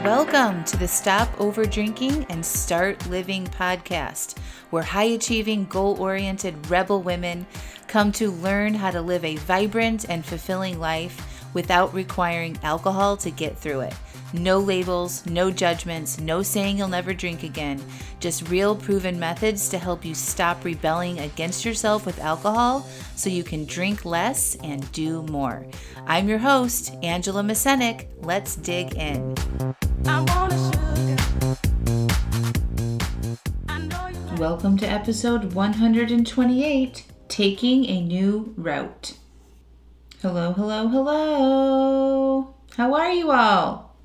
Welcome to the Stop Over Drinking and Start Living podcast, where high-achieving, goal-oriented rebel women come to learn how to live a vibrant and fulfilling life without requiring alcohol to get through it. No labels, no judgments, no saying you'll never drink again. Just real proven methods to help you stop rebelling against yourself with alcohol so you can drink less and do more. I'm your host, Angela Mascenik. Let's dig in. Welcome to episode 128, Taking a New Route. Hello, hello, hello. How are you all?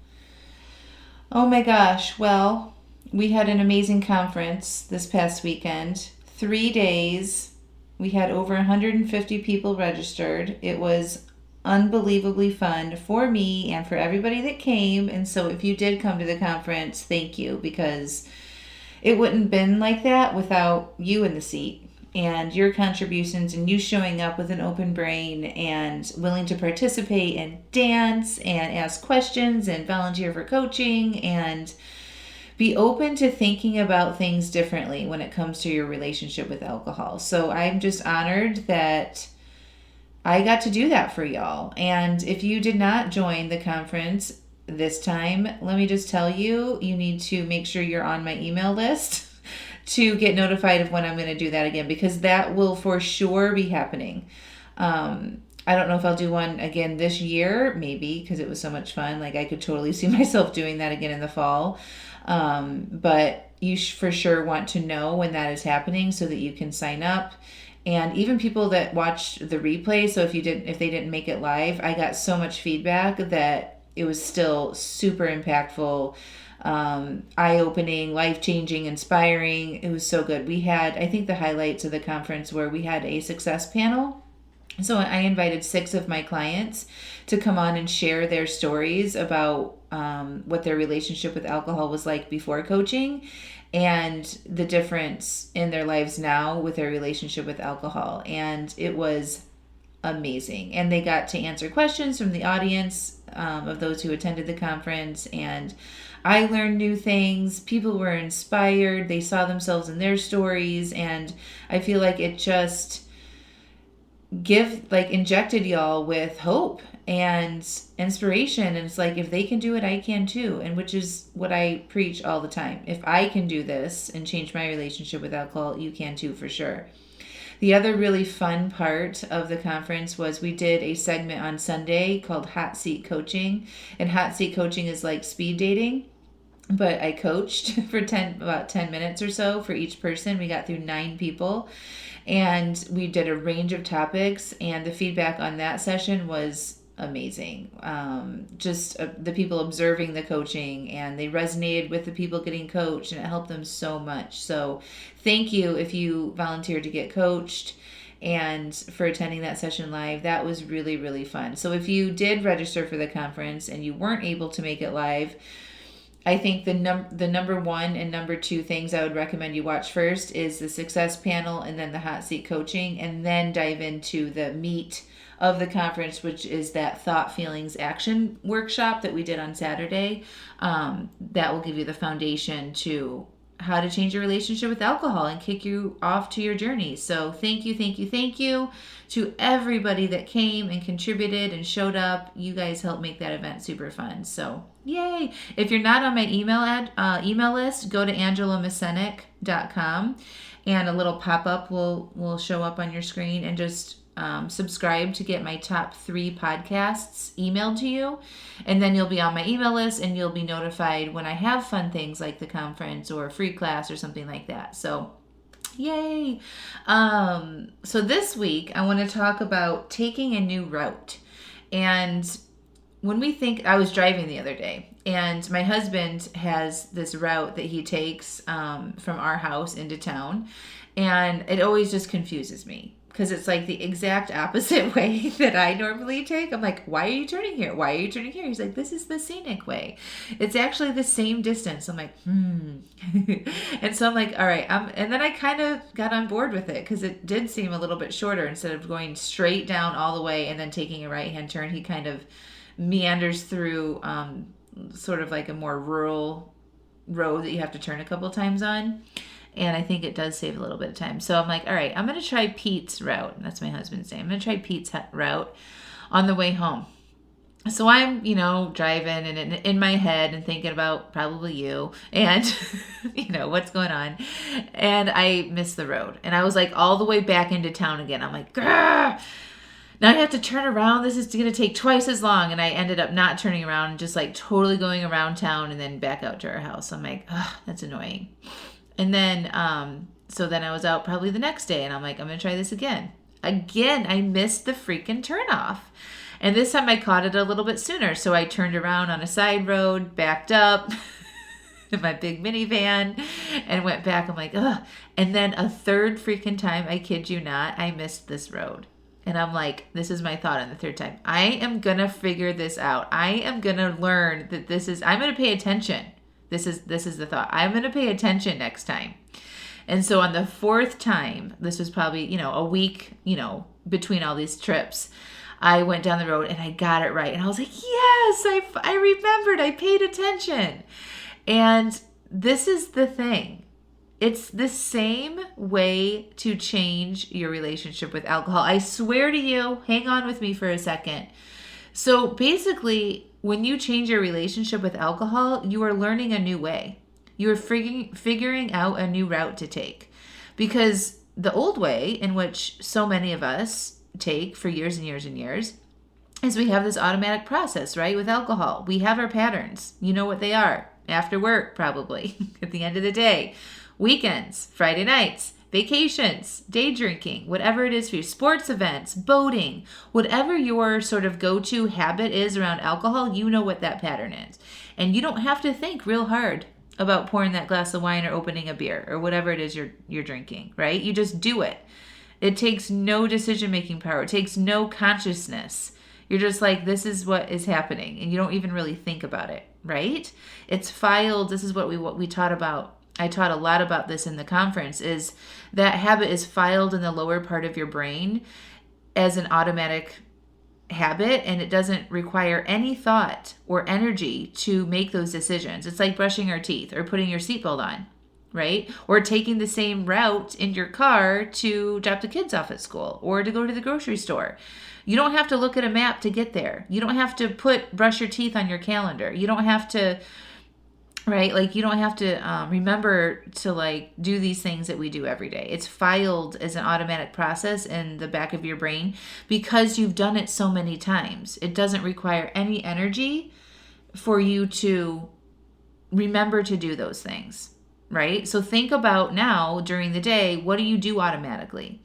Oh my gosh, well, we had an amazing conference this past weekend. 3 days. We had over 150 people registered. It was unbelievably fun for me and for everybody that came. And so if you did come to the conference, thank you, because it wouldn't have been like that without you in the seat and your contributions and you showing up with an open brain and willing to participate and dance and ask questions and volunteer for coaching and be open to thinking about things differently when it comes to your relationship with alcohol. So I'm just honored that I got to do that for y'all. And if you did not join the conference this time, let me just tell you, you need to make sure you're on my email list to get notified of when I'm going to do that again, because that will for sure be happening. I don't know if I'll do one again this year, maybe, because it was so much fun. Like I could totally see myself doing that again in the fall. But you for sure want to know when that is happening so that you can sign up. And even people that watched the replay, so if they didn't make it live, I got so much feedback that it was still super impactful, eye-opening, life-changing, inspiring. It was so good. We had, I think the highlights of the conference were we had a success panel. So I invited 6 of my clients to come on and share their stories about what their relationship with alcohol was like before coaching and the difference in their lives now with their relationship with alcohol. And it was amazing. And they got to answer questions from the audience of those who attended the conference. And I learned new things. People were inspired. They saw themselves in their stories. And I feel like it just injected y'all with hope and inspiration. And it's like, if they can do it, I can too. And which is what I preach all the time. If I can do this and change my relationship with alcohol, you can too, for sure. The other really fun part of the conference was we did a segment on Sunday called Hot Seat Coaching. And Hot Seat Coaching is like speed dating, but I coached for about 10 minutes or so for each person. We got through 9 people and we did a range of topics, and the feedback on that session was amazing. The people observing the coaching, and they resonated with the people getting coached, and it helped them so much. So thank you if you volunteered to get coached and for attending that session live. That was really, really fun. So if you did register for the conference and you weren't able to make it live, I think the number 1 and number 2 things I would recommend you watch first is the success panel and then the hot seat coaching, and then dive into the meat of the conference, which is that thought, feelings, action workshop that we did on Saturday. That will give you the foundation to how to change your relationship with alcohol and kick you off to your journey. So thank you to everybody that came and contributed and showed up. You guys helped make that event super fun. So yay. If you're not on my email list, go to angelamascenik.com and a little pop-up will show up on your screen, and just subscribe to get my top 3 podcasts emailed to you, and then you'll be on my email list and you'll be notified when I have fun things like the conference or a free class or something like that. So yay. So this week I want to talk about taking a new route. And when we think, I was driving the other day, and my husband has this route that he takes from our house into town, and it always just confuses me, because it's like the exact opposite way that I normally take. I'm like, why are you turning here? Why are you turning here? He's like, this is the scenic way. It's actually the same distance. I'm like, And so I'm like, all right. And then I kind of got on board with it, because it did seem a little bit shorter. Instead of going straight down all the way and then taking a right-hand turn, he kind of meanders through sort of like a more rural road that you have to turn a couple times on. And I think it does save a little bit of time. So I'm like, all right, I'm going to try Pete's route. That's my husband's name. I'm going to try Pete's route on the way home. So I'm, driving and in my head and thinking about probably you and, what's going on. And I missed the road. And I was like all the way back into town again. I'm like, grr! Now I have to turn around. This is going to take twice as long. And I ended up not turning around and just like totally going around town and then back out to our house. I'm like, that's annoying. And then, so then I was out probably the next day and I'm like, I'm going to try this again. Again, I missed the freaking turnoff. And this time I caught it a little bit sooner. So I turned around on a side road, backed up in my big minivan and went back. I'm like, ugh. And then a third freaking time, I kid you not, I missed this road. And I'm like, this is my thought on the third time. I am going to figure this out. I am going to learn that I'm going to pay attention. This is the thought. I'm going to pay attention next time. And so on the fourth time, this was probably, a week, between all these trips, I went down the road and I got it right. And I was like, yes, I remembered. I paid attention. And this is the thing. It's the same way to change your relationship with alcohol. I swear to you, hang on with me for a second. So basically, when you change your relationship with alcohol, you are learning a new way. You are figuring out a new route to take. Because the old way, in which so many of us take for years and years and years, is we have this automatic process, right? With alcohol. We have our patterns. You know what they are. After work, probably. At the end of the day. Weekends, Friday nights, vacations, day drinking, whatever it is for you, sports events, boating, whatever your sort of go-to habit is around alcohol, you know what that pattern is. And you don't have to think real hard about pouring that glass of wine or opening a beer or whatever it is you're drinking, right? You just do it. It takes no decision-making power. It takes no consciousness. You're just like, this is what is happening. And you don't even really think about it, right? It's filed. This is what we taught about. I taught a lot about this in the conference, is that habit is filed in the lower part of your brain as an automatic habit, and it doesn't require any thought or energy to make those decisions. It's like brushing our teeth or putting your seatbelt on, right? Or taking the same route in your car to drop the kids off at school or to go to the grocery store. You don't have to look at a map to get there. You don't have to brush your teeth on your calendar. You don't have to, right? Like you don't have to remember to like do these things that we do every day. It's filed as an automatic process in the back of your brain because you've done it so many times. It doesn't require any energy for you to remember to do those things, right? So think about now during the day, what do you do automatically?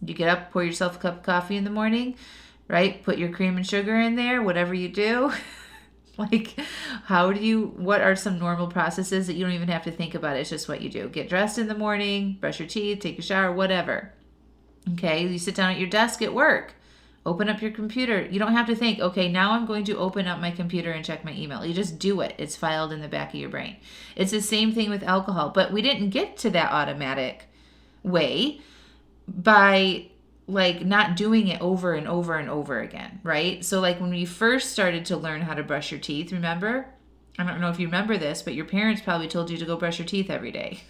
You get up, pour yourself a cup of coffee in the morning, right? Put your cream and sugar in there, whatever you do. Like, what are some normal processes that you don't even have to think about? It's just what you do. Get dressed in the morning, brush your teeth, take a shower, whatever. Okay, you sit down at your desk at work. Open up your computer. You don't have to think, okay, now I'm going to open up my computer and check my email. You just do it. It's filed in the back of your brain. It's the same thing with alcohol, but we didn't get to that automatic way by like not doing it over and over and over again, right? So like when we first started to learn how to brush your teeth, remember? I don't know if you remember this, but your parents probably told you to go brush your teeth every day.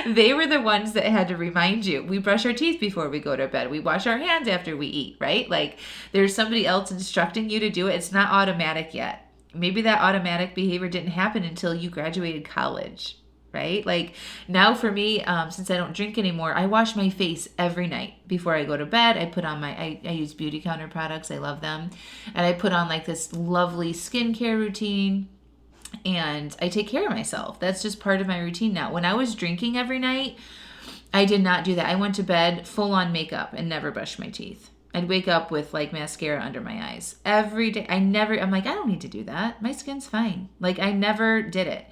They were the ones that had to remind you. We brush our teeth before we go to bed. We wash our hands after we eat, right? Like there's somebody else instructing you to do it. It's not automatic yet. Maybe that automatic behavior didn't happen until you graduated college, right? Like now for me, since I don't drink anymore, I wash my face every night before I go to bed. I put on I use Beauty Counter products. I love them. And I put on like this lovely skincare routine and I take care of myself. That's just part of my routine now. When I was drinking every night, I did not do that. I went to bed full on makeup and never brushed my teeth. I'd wake up with like mascara under my eyes every day. I'm like, I don't need to do that. My skin's fine. Like I never did it.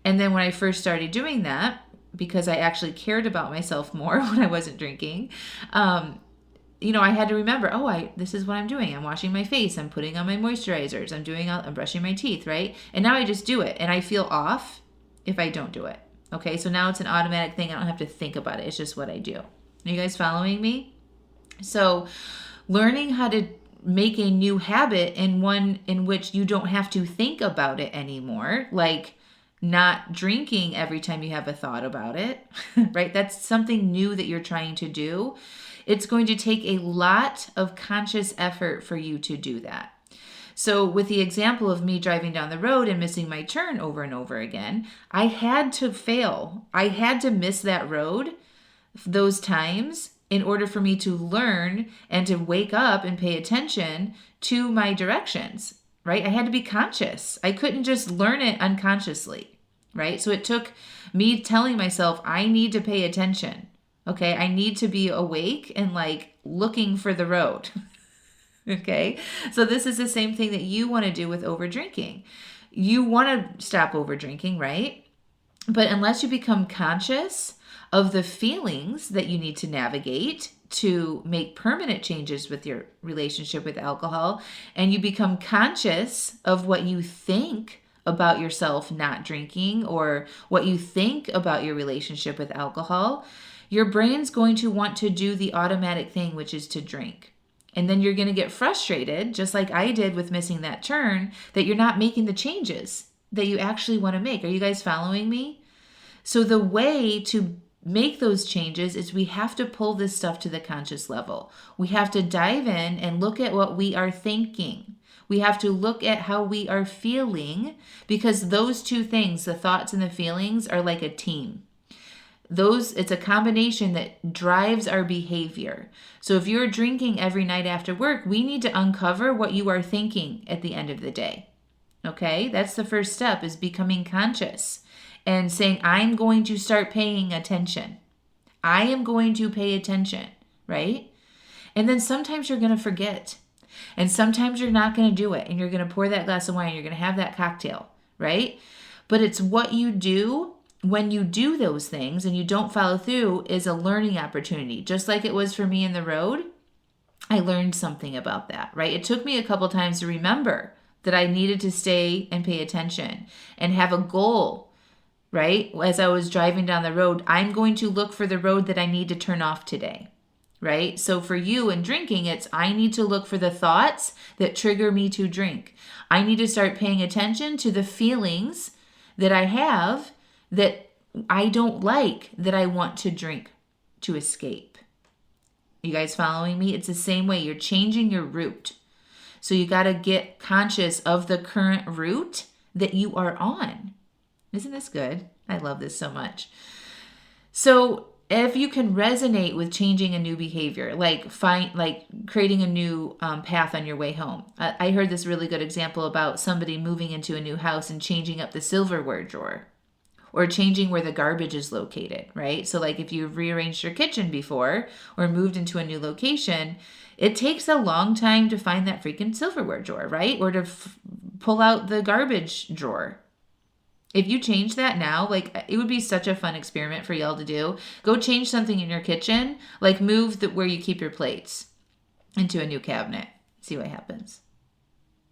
And then when I first started doing that, because I actually cared about myself more when I wasn't drinking, I had to remember, this is what I'm doing. I'm washing my face. I'm putting on my moisturizers. I'm brushing my teeth, right? And now I just do it. And I feel off if I don't do it. Okay, so now it's an automatic thing. I don't have to think about it. It's just what I do. Are you guys following me? So learning how to make a new habit and one in which you don't have to think about it anymore, like not drinking every time you have a thought about it, right? That's something new that you're trying to do. It's going to take a lot of conscious effort for you to do that. So with the example of me driving down the road and missing my turn over and over again, I had to fail. I had to miss that road those times in order for me to learn and to wake up and pay attention to my directions, right? I had to be conscious. I couldn't just learn it unconsciously, right? So it took me telling myself, I need to pay attention. Okay, I need to be awake and like looking for the road. Okay, so this is the same thing that you want to do with over drinking. You want to stop over drinking, right? But unless you become conscious of the feelings that you need to navigate to make permanent changes with your relationship with alcohol, and you become conscious of what you think about yourself not drinking or what you think about your relationship with alcohol, your brain's going to want to do the automatic thing, which is to drink. And then you're going to get frustrated, just like I did with missing that turn, that you're not making the changes that you actually want to make. Are you guys following me? So the way to make those changes is we have to pull this stuff to the conscious level. We have to dive in and look at what we are thinking. We have to look at how we are feeling, because those two things, the thoughts and the feelings, are like a team. It's a combination that drives our behavior. So if you're drinking every night after work, we need to uncover what you are thinking at the end of the day. Okay? That's the first step, is becoming conscious and saying, I'm going to start paying attention. I am going to pay attention, right? And then sometimes you're going to forget. And sometimes you're not going to do it. And you're going to pour that glass of wine. You're going to have that cocktail, right? But it's what you do when you do those things and you don't follow through is a learning opportunity. Just like it was for me in the road, I learned something about that, right? It took me a couple times to remember that I needed to stay and pay attention and have a goal, right? As I was driving down the road, I'm going to look for the road that I need to turn off today, right? So for you in drinking, it's I need to look for the thoughts that trigger me to drink. I need to start paying attention to the feelings that I have that I don't like, that I want to drink to escape. You guys following me? It's the same way. You're changing your route. So you got to get conscious of the current route that you are on. Isn't this good? I love this so much. So if you can resonate with changing a new behavior, like creating a new path on your way home. I heard this really good example about somebody moving into a new house and changing up the silverware drawer, or changing where the garbage is located, right? So like if you've rearranged your kitchen before or moved into a new location, it takes a long time to find that freaking silverware drawer, right? Or to pull out the garbage drawer. If you change that now, like it would be such a fun experiment for y'all to do. Go change something in your kitchen, like move where you keep your plates into a new cabinet. See what happens.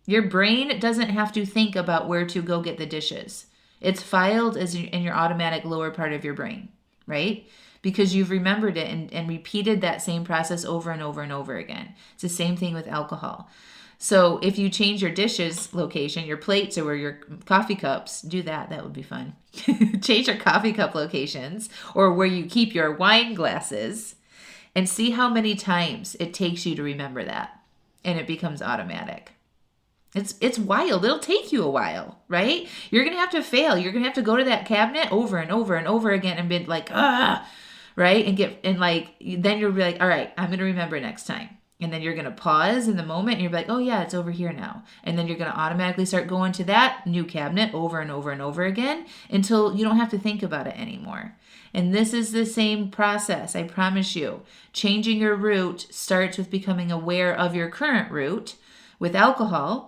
Your brain doesn't have to think about where to go get the dishes. It's filed as in your automatic lower part of your brain, right? Because you've remembered it and repeated that same process over and over and over again. It's the same thing with alcohol. So if you change your dishes location, your plates or your coffee cups, do that. That would be fun. Change your coffee cup locations or where you keep your wine glasses and see how many times it takes you to remember that. And it becomes automatic. It's wild. It'll take you a while, right? You're going to have to fail. You're going to have to go to that cabinet over and over and over again and be like, right? Then you'll be like, all right, I'm going to remember next time. And then you're going to pause in the moment and you're like, oh yeah, it's over here now. And then you're going to automatically start going to that new cabinet over and over and over again until you don't have to think about it anymore. And this is the same process, I promise you. Changing your route starts with becoming aware of your current route with alcohol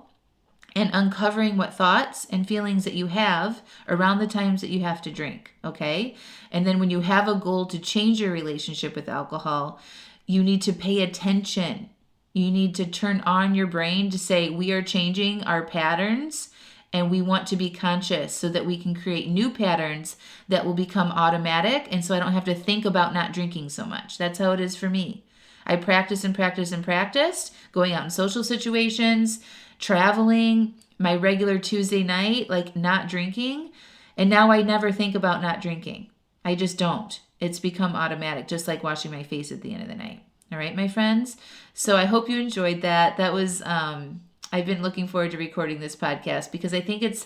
and uncovering what thoughts and feelings that you have around the times that you have to drink, okay? And then when you have a goal to change your relationship with alcohol, you need to pay attention. You need to turn on your brain to say, we are changing our patterns and we want to be conscious so that we can create new patterns that will become automatic. And so I don't have to think about not drinking so much. That's how it is for me. I practiced and practiced and practiced, going out in social situations, traveling, my regular Tuesday night, like not drinking. And now I never think about not drinking. I just don't. It's become automatic, just like washing my face at the end of the night. All right, my friends. So I hope you enjoyed that. That was, I've been looking forward to recording this podcast because I think it's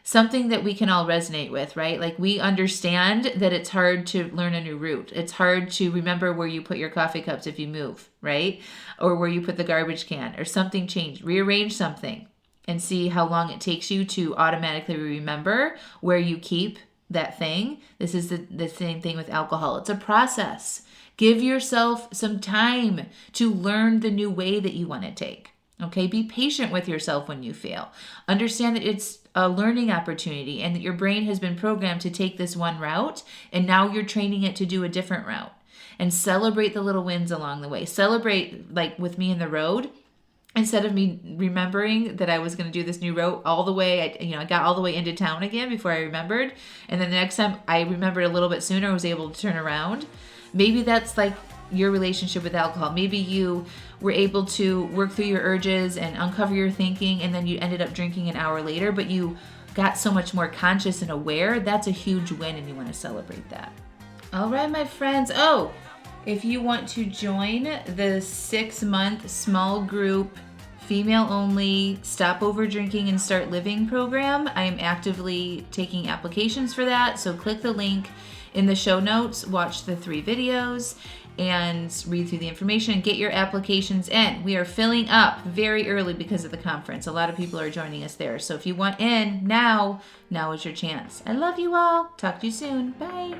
something that we can all resonate with, right? Like we understand that it's hard to learn a new route. It's hard to remember where you put your coffee cups if you move, right? Or where you put the garbage can or something changed. Rearrange something and see how long it takes you to automatically remember where you keep that thing. This is the same thing with alcohol. It's a process. Give yourself some time to learn the new way that you want to take. Okay, be patient with yourself when you fail. Understand that it's a learning opportunity and that your brain has been programmed to take this one route and now you're training it to do a different route. And celebrate the little wins along the way. Celebrate, like with me in the road. Instead of me remembering that I was going to do this new route all the way, I got all the way into town again before I remembered. And then the next time I remembered a little bit sooner, I was able to turn around. Maybe that's like your relationship with alcohol. Maybe you were able to work through your urges and uncover your thinking, and then you ended up drinking an hour later, but you got so much more conscious and aware. That's a huge win, and you want to celebrate that. All right, my friends. Oh, if you want to join the 6-month small group, female-only, Stop Over Drinking and Start Living program, I am actively taking applications for that. So click the link in the show notes, watch the 3 videos, and read through the information and get your applications in. We are filling up very early because of the conference. A lot of people are joining us there. So if you want in, now is your chance. I love you all. Talk to you soon. Bye.